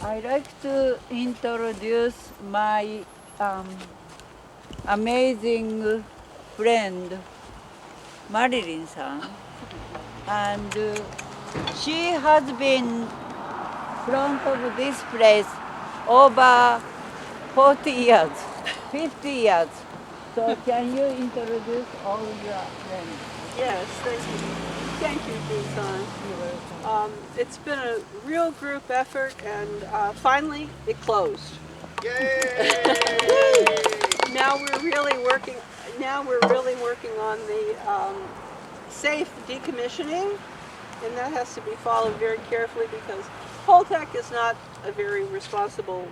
I like to introduce my amazing friend, Marilyn-san. And she has been front of this place over 40 years, 50 years. So can you introduce all the friends? Yes, thank you. Thank you, Jun-san. It's been a real group effort, and finally it closed. Yay! Now we're really working. Now we're really working on the safe decommissioning, and that has to be followed very carefully because Holtec is not a very responsible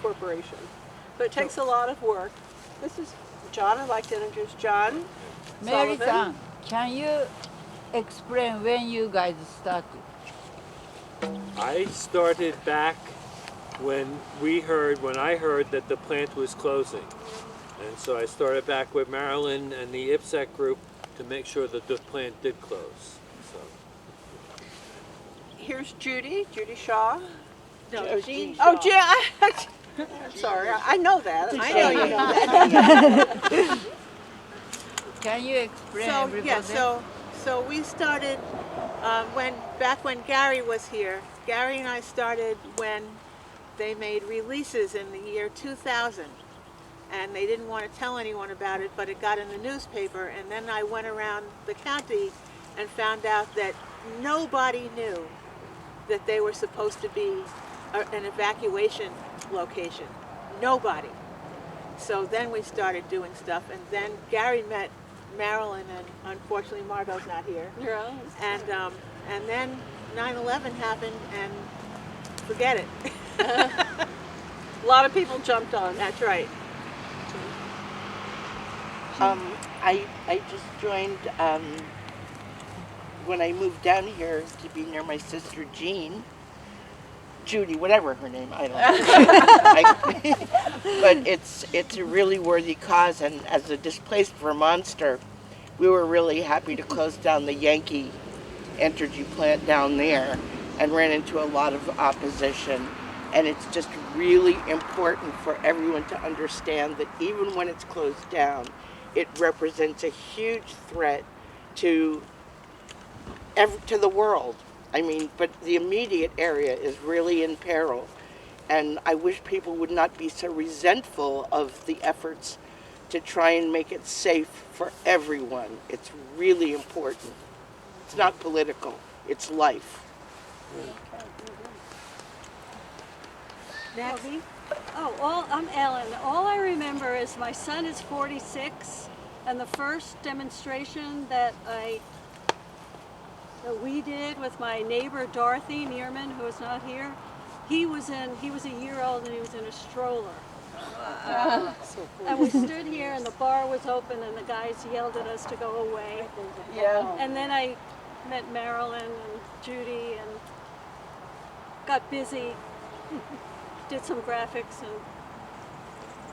corporation, but it takes a lot of work. This is John. I'd like to introduce John Sullivan. Mary-san, can you explain when you guys started? I started back when I heard that the plant was closing. And so I started back with Marilyn and the IPSEC group to make sure that the plant did close. So. Here's Judy Shaw. No, Jean Oh, Shaw. I'm sorry, I know that. I know you know that. Can you explain So everybody? yeah, so we started back when Gary was here. Gary and I started when they made releases in the year 2000, and they didn't want to tell anyone about it, but it got in the newspaper. And then I went around the county and found out that nobody knew that they were supposed to be an evacuation location. Nobody. So then we started doing stuff, and then Gary met Marilyn, and unfortunately Margot's not here. Yeah. And then 9/11 happened, and forget it. A lot of people jumped on. That's right. I just joined when I moved down here to be near my sister Jean. Judy, whatever her name, I don't know. But it's a really worthy cause, and as a displaced Vermonster, we were really happy to close down the Yankee energy plant down there and ran into a lot of opposition. And it's just really important for everyone to understand that even when it's closed down, it represents a huge threat to the world. I mean, but the immediate area is really in peril. And I wish people would not be so resentful of the efforts to try and make it safe for everyone. It's really important. It's not political, it's life. Next. I'm Ellen. All I remember is my son is 46, and the first demonstration that we did with my neighbor Dorothy Neerman, who is not here, he was a year old and he was in a stroller. So cool. And we stood here and the bar was open and the guys yelled at us to go away. Yeah. And then I met Marilyn and Judy and got busy, did some graphics, and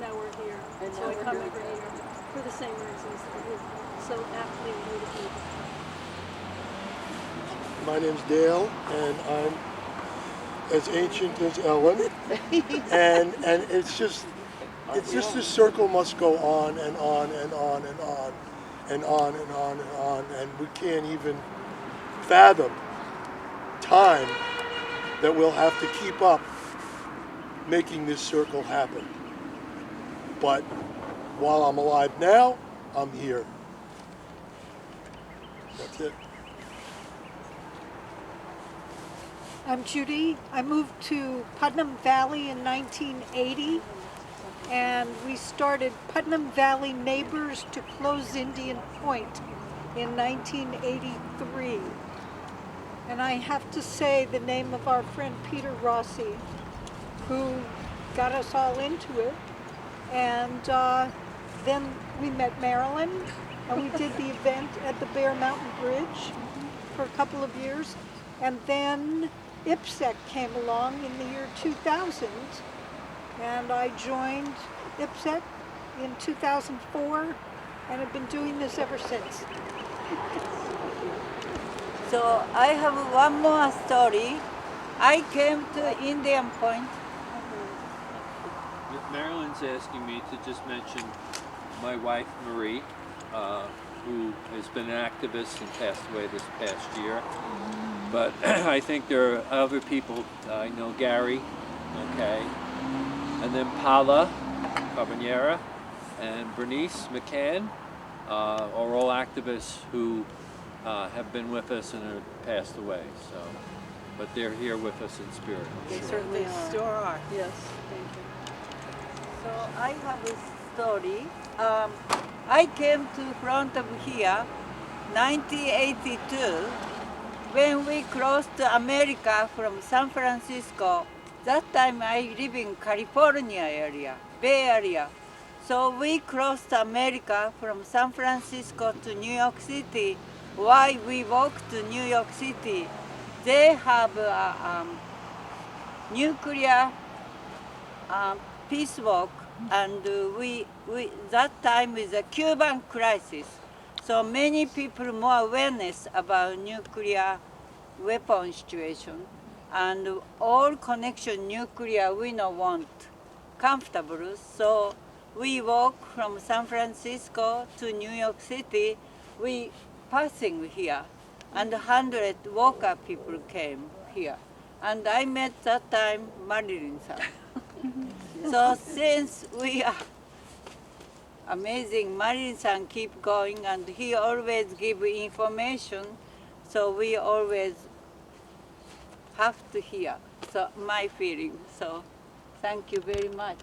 now we're here. And so now we we're come here. every year for the same reasons that we so aptly alluded to. My name's Dale, and I'm as ancient as Ellen, and it's just this circle must go on and on and on and on and on and on and on, and we can't even fathom time that we'll have to keep up making this circle happen. But while I'm alive now, I'm here. That's it. I'm Judy. I moved to Putnam Valley in 1980, and we started Putnam Valley Neighbors to Close Indian Point in 1983. And I have to say the name of our friend Peter Rossi, who got us all into it. And then we met Marilyn, and we did the event at the Bear Mountain Bridge for a couple of years. And then IPSEC came along in the year 2000, and I joined IPSEC in 2004, and have been doing this ever since. So I have one more story. I came to Indian Point. Marilyn's asking me to just mention my wife Marie, who has been an activist and passed away this past year. But I think there are other people. I know Gary, okay, and then Paula Carbonera and Bernice McCann are all activists who have been with us and have passed away. So, but they're here with us in spirit. They certainly sure are. Yes, thank you. So I have a story. I came to front of here, 1982, when we crossed America from San Francisco. That time I live in California area, Bay Area. So we crossed America from San Francisco to New York City. Why we walked to New York City? They have nuclear peace walk, and we that time is a Cuban crisis, so many people more awareness about nuclear weapon situation, and all connection nuclear we don't want comfortable, so we walk from San Francisco to New York City. We passing here, and 100 worker people came here, and I met that time Marilyn sir. So since we are amazing, Marin-san keep going, and he always give information, so we always have to hear. So my feeling. So thank you very much.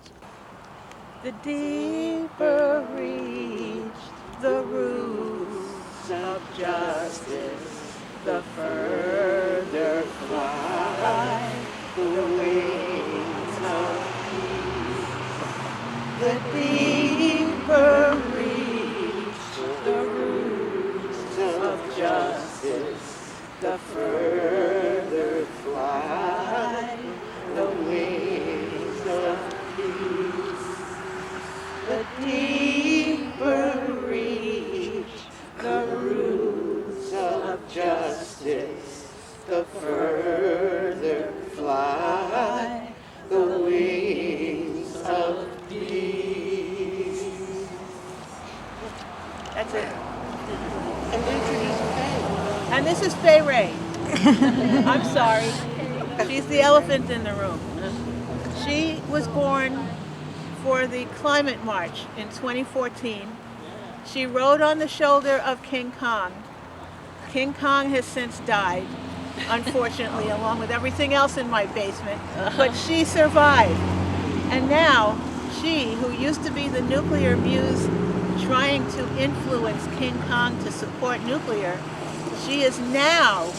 The deeper reach the roots of justice, the further fly the wings of the deeper reach the roots of justice, the further fly the wings of peace. The deeper reach the roots of justice, the further fly the wings of peace. That's it. And introduce Faye. And this is Fay Ray. I'm sorry. She's the elephant in the room. She was born for the Climate March in 2014. She rode on the shoulder of King Kong. King Kong has since died, unfortunately, along with everything else in my basement, but she survived. And now, she, who used to be the nuclear muse trying to influence King Kong to support nuclear, she is now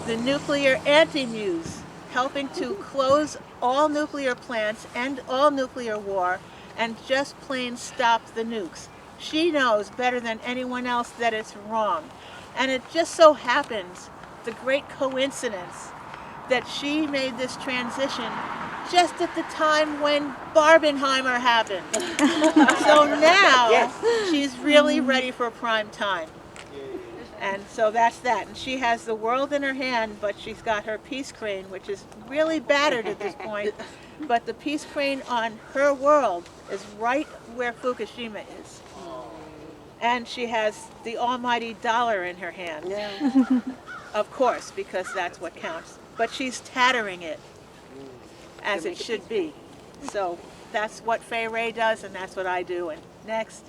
the nuclear anti-muse, helping to close all nuclear plants, end all nuclear war, and just plain stop the nukes. She knows better than anyone else that it's wrong. And it just so happens, the great coincidence, that she made this transition just at the time when Barbenheimer happened. So now she's really ready for prime time. And so that's that. And she has the world in her hand, but she's got her peace crane, which is really battered at this point. But the peace crane on her world is right where Fukushima is. And she has the almighty dollar in her hand. Of course, because that's what counts. But she's tattering it, as it should be. So that's what Fay Ray does, and that's what I do. And next.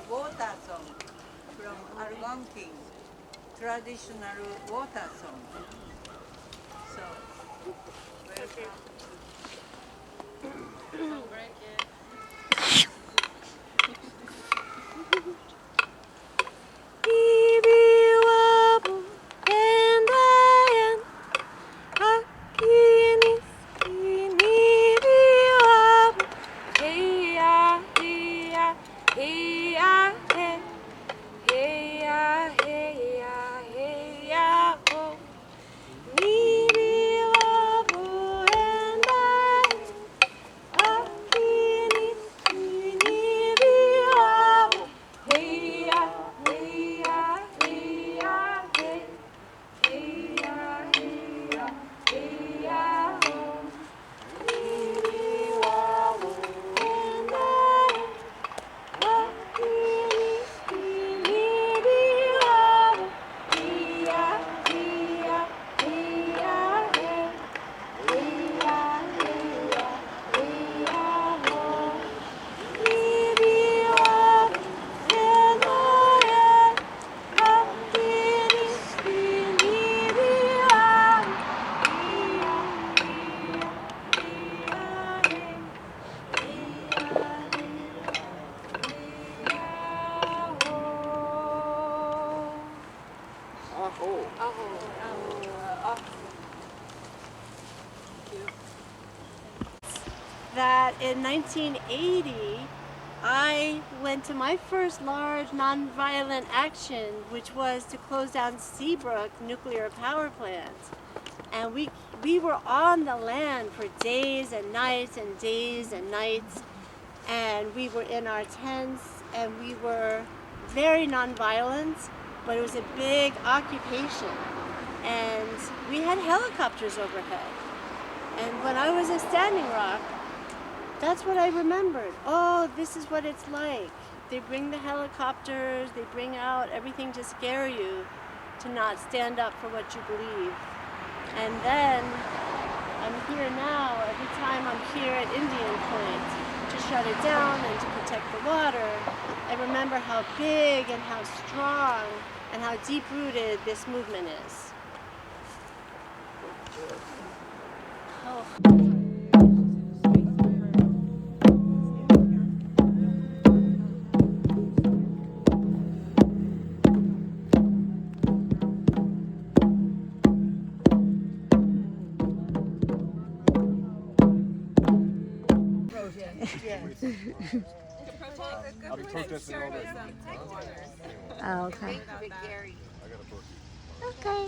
Water song from Algonquin, traditional water song. So, welcome. that in 1980, I went to my first large nonviolent action, which was to close down Seabrook nuclear power plant. And we were on the land for days and nights and days and nights. And we were in our tents, and we were very nonviolent, but it was a big occupation. And we had helicopters overhead. And when I was at Standing Rock, that's what I remembered. Oh, this is what it's like. They bring the helicopters, they bring out everything to scare you, to not stand up for what you believe. And then I'm here now, every time I'm here at Indian Point to shut it down and to protect the water, I remember how big and how strong and how deep-rooted this movement is. Oh. I'll be protesting all day. Oh, okay. I got a book. Okay.